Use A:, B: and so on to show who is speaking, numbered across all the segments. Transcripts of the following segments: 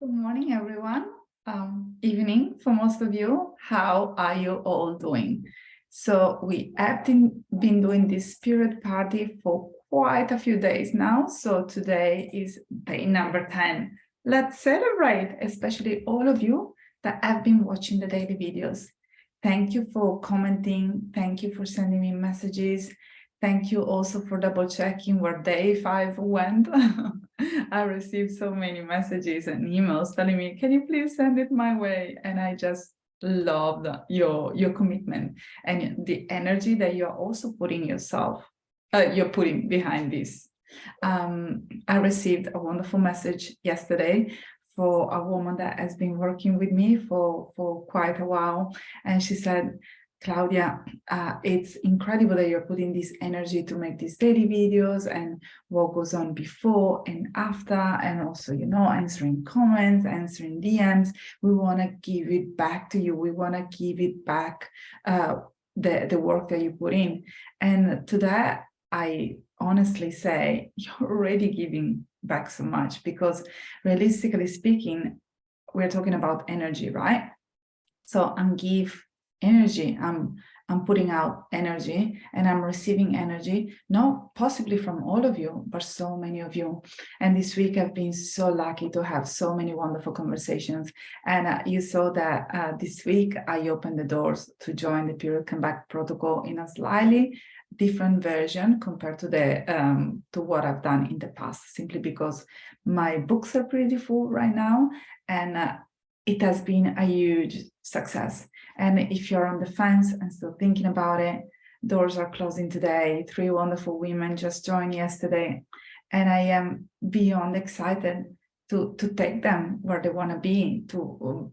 A: Good morning, everyone. Evening for most of you. How are you all doing? So we have been doing this spirit party for quite a few days now. So today is day number 10. Let's celebrate, especially all of you that have been watching the daily videos. Thank you for commenting. Thank you for sending me messages. Thank you also for double checking where day 5 went. I received so many messages and emails telling me, can you please send it my way? And I just love your commitment and the energy that you're also putting yourself, you're putting behind this. I received a wonderful message yesterday for a woman that has been working with me for quite a while. And she said, Claudia, it's incredible that you're putting this energy to make these daily videos and what goes on before and after, and also, answering comments, answering DMs. We want to give it back to you. We want to give it back, the work that you put in. And to that, I honestly say you're already giving back so much, because realistically speaking, we're talking about energy, right? So I'm give energy, I'm putting out energy, and I'm receiving energy, not possibly from all of you, but so many of you. And this week I've been so lucky to have so many wonderful conversations. And you saw that this week I opened the doors to join the Period Comeback Protocol in a slightly different version compared to the to what I've done in the past, simply because my books are pretty full right now, and it has been a huge success. And if you're on the fence and still thinking about it, doors are closing today. 3 wonderful women just joined yesterday, and I am beyond excited to take them where they want to be, to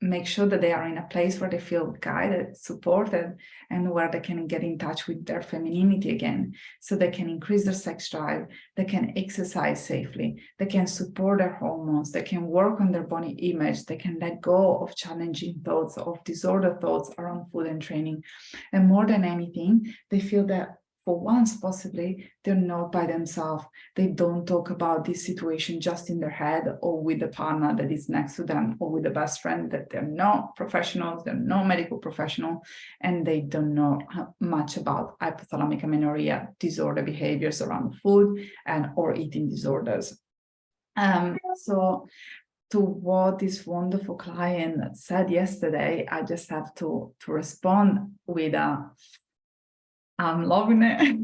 A: make sure that they are in a place where they feel guided, supported, and where they can get in touch with their femininity again, so they can increase their sex drive, they can exercise safely, they can support their hormones, they can work on their body image, they can let go of challenging thoughts, of disorder thoughts around food and training. And more than anything, they feel that for once, possibly, they're not by themselves. They don't talk about this situation just in their head, or with the partner that is next to them, or with the best friend, that they're not professionals, they're not medical professional, and they don't know much about hypothalamic amenorrhea disorder behaviors around food and or eating disorders. So to what this wonderful client said yesterday, I just have to respond with I'm loving it.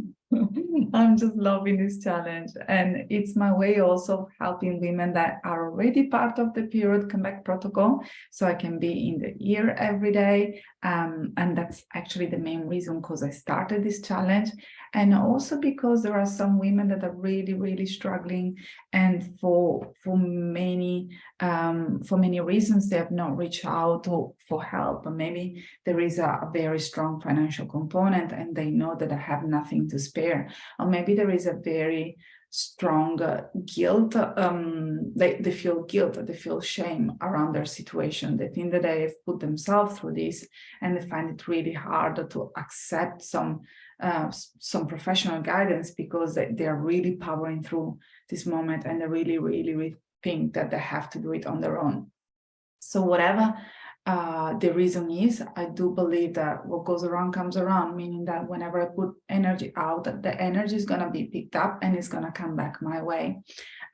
A: I'm just loving this challenge. And it's my way also of helping women that are already part of the Period Comeback Protocol, so I can be in the ear every day. And that's actually the main reason because I started this challenge. And also because there are some women that are really, really struggling, and for many reasons they have not reached out for help. And maybe there is a very strong financial component, and they know that I have nothing to spare. Or maybe there is a very strong guilt. They feel guilt, they feel shame around their situation. They think that they've put themselves through this, and they find it really hard to accept some professional guidance, because they are really powering through this moment, and they really, really, really think that they have to do it on their own. So whatever the reason is, I do believe that what goes around comes around, meaning that whenever I put energy out, the energy is going to be picked up and it's going to come back my way.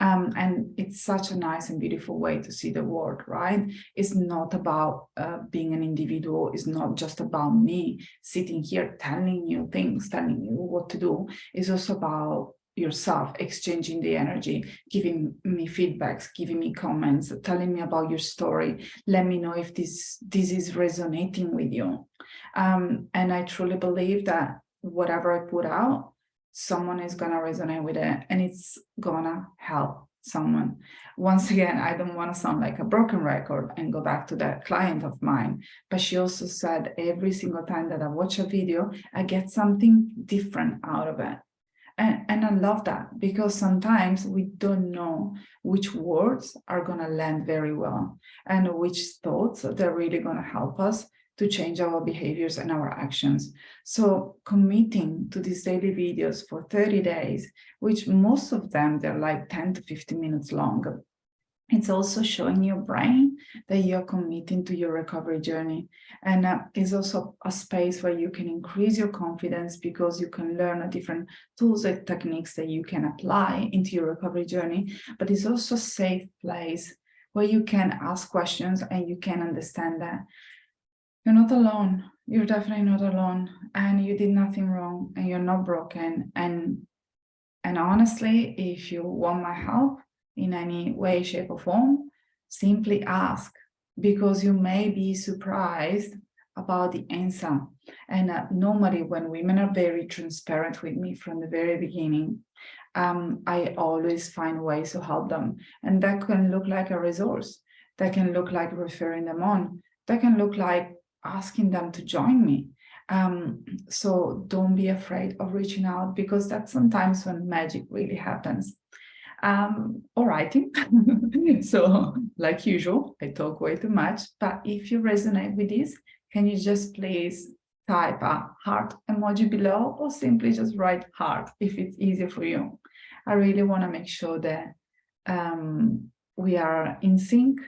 A: And it's such a nice and beautiful way to see the world, right? It's not about being an individual. It's not just about me sitting here telling you things, telling you what to do. It's also about yourself exchanging the energy, giving me feedbacks, giving me comments, telling me about your story. Let me know if this is resonating with you. And I truly believe that whatever I put out, someone is gonna resonate with it, and it's gonna help someone. Once again, I don't want to sound like a broken record and go back to that client of mine, but she also said every single time that I watch a video, I get something different out of it. And I love that, because sometimes we don't know which words are going to land very well, and which thoughts they're really going to help us to change our behaviors and our actions. So committing to these daily videos for 30 days, which most of them, they're like 10 to 15 minutes long, It's also showing your brain that you're committing to your recovery journey. And it's also a space where you can increase your confidence because you can learn different tools and techniques that you can apply into your recovery journey. But it's also a safe place where you can ask questions and you can understand that you're not alone. You're definitely not alone, and you did nothing wrong, and you're not broken. And honestly, if you want my help in any way, shape, or form, simply ask, because you may be surprised about the answer. And normally, when women are very transparent with me from the very beginning, I always find ways to help them. And that can look like a resource, that can look like referring them on, that can look like asking them to join me. So don't be afraid of reaching out, because that's sometimes when magic really happens. Or writing. So like usual, I talk way too much, but if you resonate with this, can you just please type a heart emoji below, or simply just write heart if it's easier for you. I really want to make sure that we are in sync,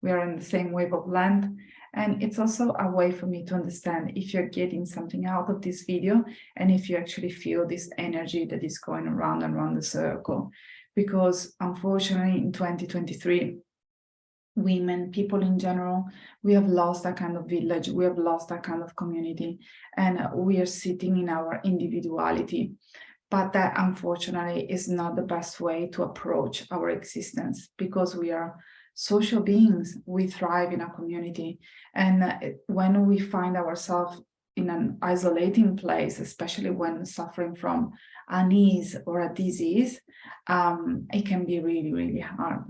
A: we are in the same wave of length. And it's also a way for me to understand if you're getting something out of this video and if you actually feel this energy that is going around and around the circle. Because unfortunately in 2023, women, people in general, we have lost that kind of village, we have lost that kind of community, and we are sitting in our individuality. But that unfortunately is not the best way to approach our existence, because we are social beings, we thrive in a community. And when we find ourselves in an isolating place, especially when suffering from unease or a disease, it can be really, really hard.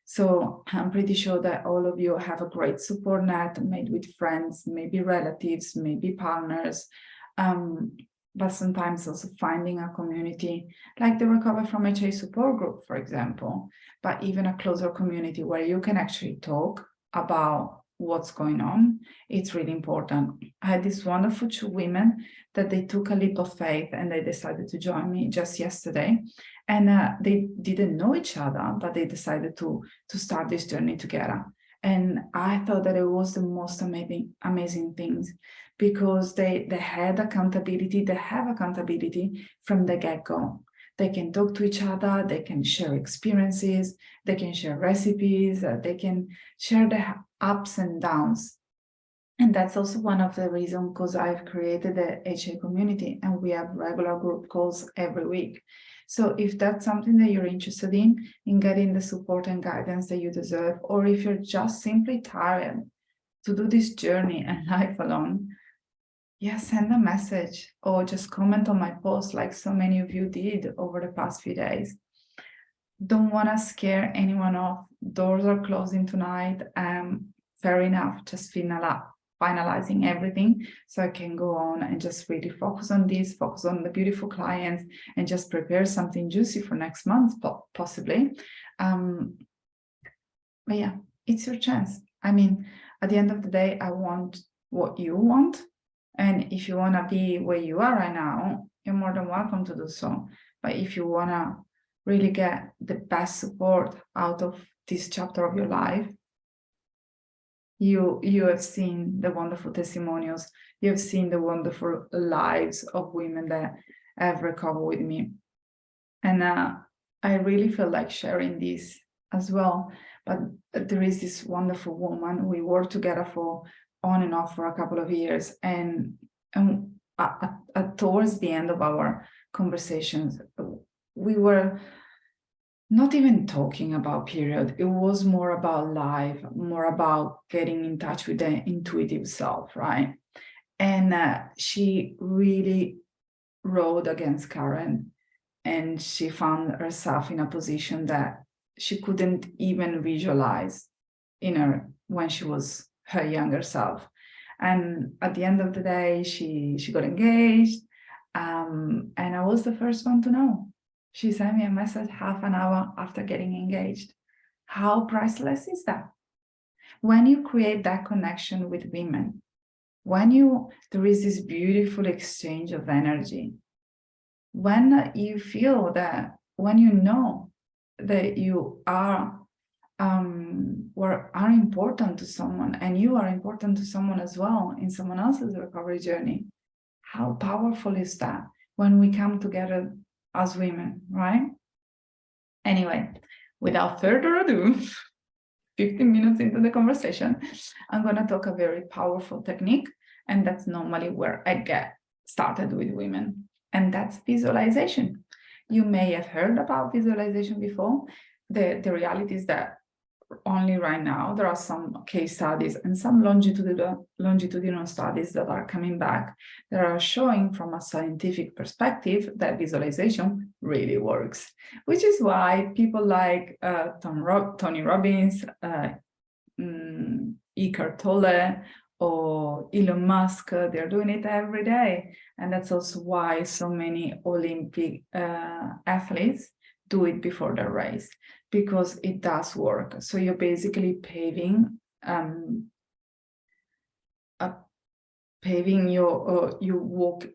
A: So I'm pretty sure that all of you have a great support net made with friends, maybe relatives, maybe partners, but sometimes also finding a community like the Recover from HA support group, for example, but even a closer community where you can actually talk about what's going on. It's really important. I had these wonderful 2 women that they took a leap of faith and they decided to join me just yesterday. And they didn't know each other, but they decided to start this journey together. And I thought that it was the most amazing things, because they had accountability, they have accountability from the get-go. They can talk to each other, they can share experiences, they can share recipes, they can share the ups and downs. And that's also one of the reasons because I've created the HA community and we have regular group calls every week. So if that's something that you're interested in getting the support and guidance that you deserve, or if you're just simply tired to do this journey and life alone, yeah, send a message or just comment on my post like so many of you did over the past few days. Don't want to scare anyone off. Doors are closing tonight. Fair enough, just finalizing everything so I can go on and just really focus on this, focus on the beautiful clients, and just prepare something juicy for next month, possibly. But yeah, it's your chance. I mean, at the end of the day, I want what you want. And if you want to be where you are right now, you're more than welcome to do so. But if you want to really get the best support out of this chapter of your life, you have seen the wonderful testimonials, you have seen the wonderful lives of women that have recovered with me. And I really feel like sharing this as well. But there is this wonderful woman, we worked together for on and off for a couple of years, and towards the end of our conversations, we were not even talking about period. It was more about life, more about getting in touch with the intuitive self, right? And she really rode against current, and she found herself in a position that she couldn't even visualize in her when she was her younger self. And at the end of the day, she got engaged, and I was the first one to know. She sent me a message half an hour after getting engaged. How priceless is that? When you create that connection with women, there is this beautiful exchange of energy, when you feel that, when you know that you are are important to someone, and you are important to someone as well in someone else's recovery journey. How powerful is that when we come together as women, right? Anyway, without further ado, 15 minutes into the conversation, I'm going to talk a very powerful technique, and that's normally where I get started with women, and that's visualization. You may have heard about visualization before. The reality is that only right now there are some case studies and some longitudinal studies that are coming back that are showing from a scientific perspective that visualization really works, which is why people like Tony Robbins, Eckhart Tolle, or Elon Musk, they're doing it every day. And that's also why so many Olympic athletes do it before the race, because it does work. So you're basically paving your you walk,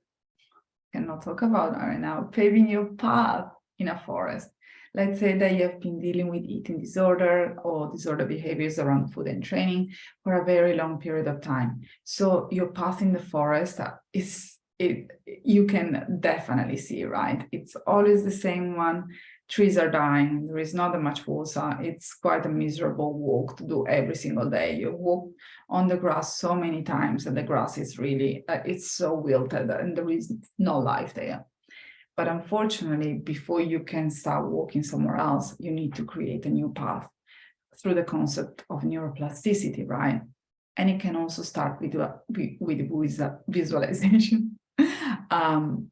A: cannot talk about that right now, paving your path in a forest. Let's say that you have been dealing with eating disorder or disorder behaviors around food and training for a very long period of time. So your path in the forest you can definitely see, right? It's always the same one. Trees are dying, there is not that much water. It's quite a miserable walk to do every single day. You walk on the grass so many times, and the grass is really, it's so wilted, and there is no life there. But unfortunately, before you can start walking somewhere else, you need to create a new path through the concept of neuroplasticity, right? And it can also start with visualization.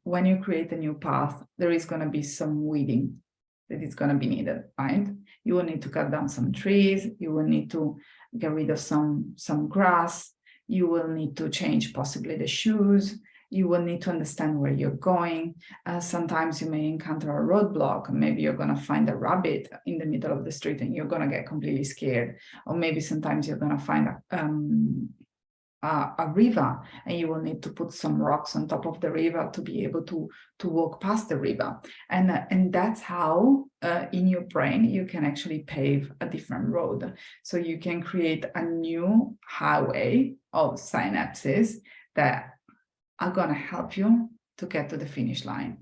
A: When you create a new path, there is going to be some weeding that is going to be needed, right? You will need to cut down some trees. You will need to get rid of some grass. You will need to change possibly the shoes. You will need to understand where you're going. Sometimes you may encounter a roadblock. Maybe you're going to find a rabbit in the middle of the street and you're going to get completely scared. Or maybe sometimes you're going to find a river, and you will need to put some rocks on top of the river to be able to walk past the river. And that's how in your brain you can actually pave a different road. So you can create a new highway of synapses that are going to help you to get to the finish line.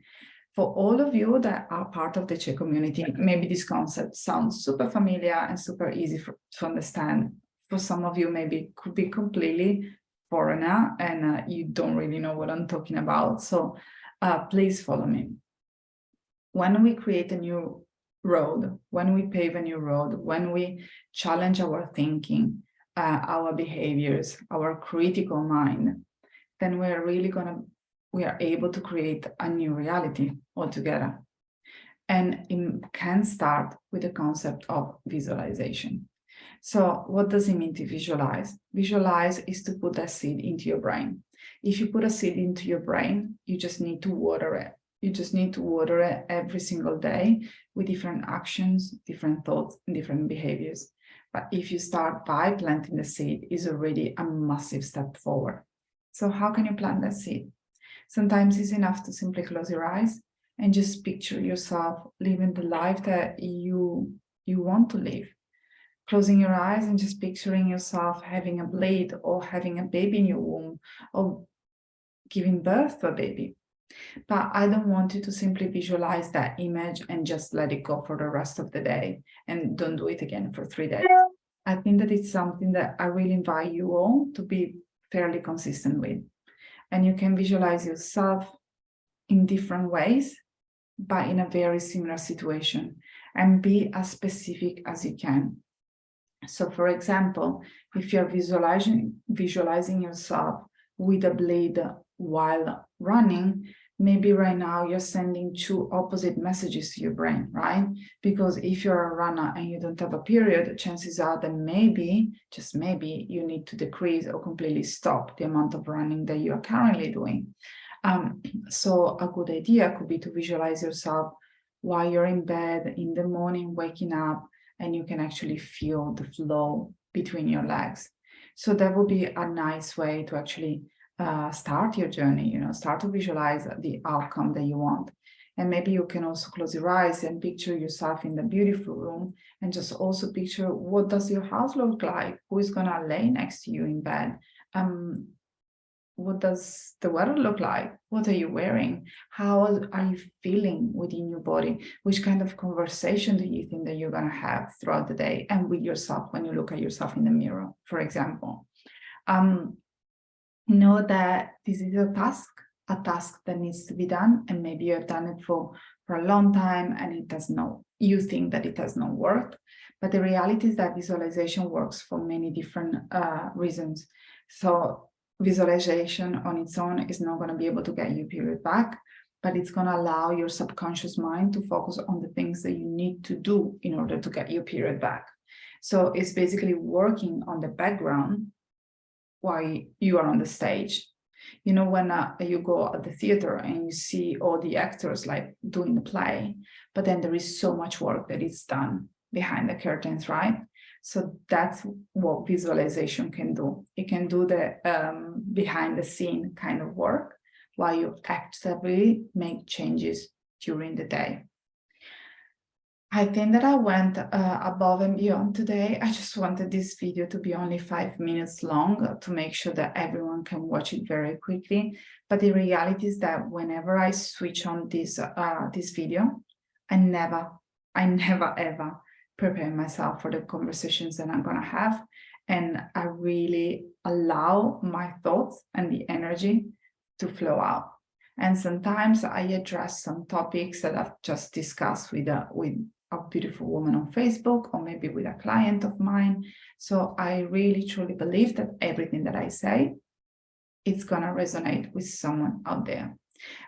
A: For all of you that are part of the CHE community, maybe this concept sounds super familiar and super easy to understand. For some of you, maybe it could be completely foreigner and you don't really know what I'm talking about. So please follow me. When we create a new road, when we pave a new road, when we challenge our thinking, our behaviors, our critical mind, then we are able to create a new reality altogether. And it can start with the concept of visualization. So what does it mean to visualize? Visualize is to put that seed into your brain. If you put a seed into your brain, you just need to water it. You just need to water it every single day with different actions, different thoughts, and different behaviors. But if you start by planting the seed, is already a massive step forward. So how can you plant that seed? Sometimes it's enough to simply close your eyes and just picture yourself living the life that you want to live. Closing your eyes and just picturing yourself having a bleed or having a baby in your womb or giving birth to a baby. But I don't want you to simply visualize that image and just let it go for the rest of the day and don't do it again for 3 days. I think that it's something that I really invite you all to be fairly consistent with. And you can visualize yourself in different ways, but in a very similar situation, and be as specific as you can. So for example, if you're visualizing yourself with a bleed while running, maybe right now you're sending 2 opposite messages to your brain, right? Because if you're a runner and you don't have a period, chances are that maybe, just maybe, you need to decrease or completely stop the amount of running that you are currently doing. So a good idea could be to visualize yourself while you're in bed in the morning, waking up, and you can actually feel the flow between your legs. So that would be a nice way to actually start your journey, start to visualize the outcome that you want. And maybe you can also close your eyes and picture yourself in the beautiful room, and just also picture, what does your house look like? Who is going to lay next to you in bed? What does the weather look like? What are you wearing? How are you feeling within your body? Which kind of conversation do you think that you're going to have throughout the day and with yourself when you look at yourself in the mirror, for example? Know that this is a task that needs to be done, and maybe you have done it for a long time and it does not, you think that it has not worked. But the reality is that visualization works for many different reasons. So visualization on its own is not going to be able to get your period back, but it's going to allow your subconscious mind to focus on the things that you need to do in order to get your period back. So it's basically working on the background while you are on the stage. You know, when you go at the theater and you see all the actors like doing the play, but then there is so much work that is done behind the curtains, right? So that's what visualization can do. It can do the behind the scene kind of work while you actively make changes during the day. I think that I went above and beyond today. I just wanted this video to be only 5 minutes long to make sure that everyone can watch it very quickly. But the reality is that whenever I switch on this video, I never ever prepare myself for the conversations that I'm going to have. And I really allow my thoughts and the energy to flow out. And sometimes I address some topics that I've just discussed with a beautiful woman on Facebook, or maybe with a client of mine. So I really truly believe that everything that I say, it's going to resonate with someone out there.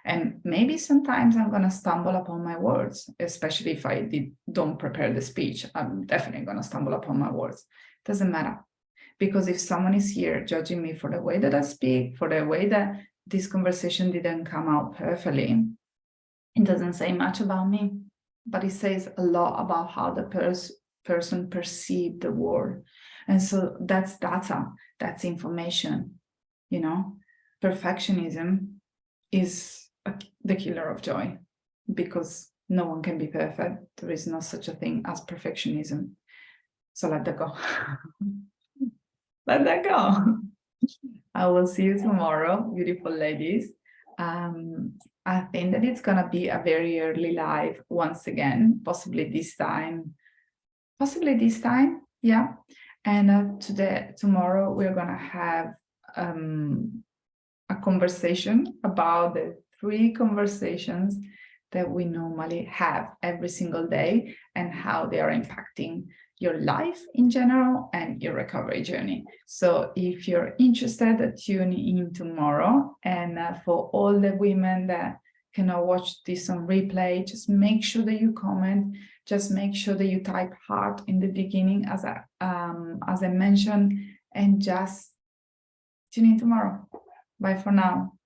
A: And maybe sometimes I'm going to stumble upon my words, especially if I don't prepare the speech. I'm definitely going to stumble upon my words. Doesn't matter. Because if someone is here judging me for the way that I speak, for the way that this conversation didn't come out perfectly, it doesn't say much about me, but it says a lot about how the person perceived the world. And so that's data, that's information, you know. Perfectionism is the killer of joy, because no one can be perfect. There is no such a thing as perfectionism. So let that go. Let that go. I will see you tomorrow, beautiful ladies. I think that it's gonna be a very early live once again, possibly this time, yeah. And tomorrow we're gonna have a conversation about the 3 conversations that we normally have every single day and how they are impacting your life in general and your recovery journey. So if you're interested, tune in tomorrow. And for all the women that cannot watch this on replay, just make sure that you comment. Just make sure that you type heart in the beginning, as I mentioned, and just tune in tomorrow. Bye for now.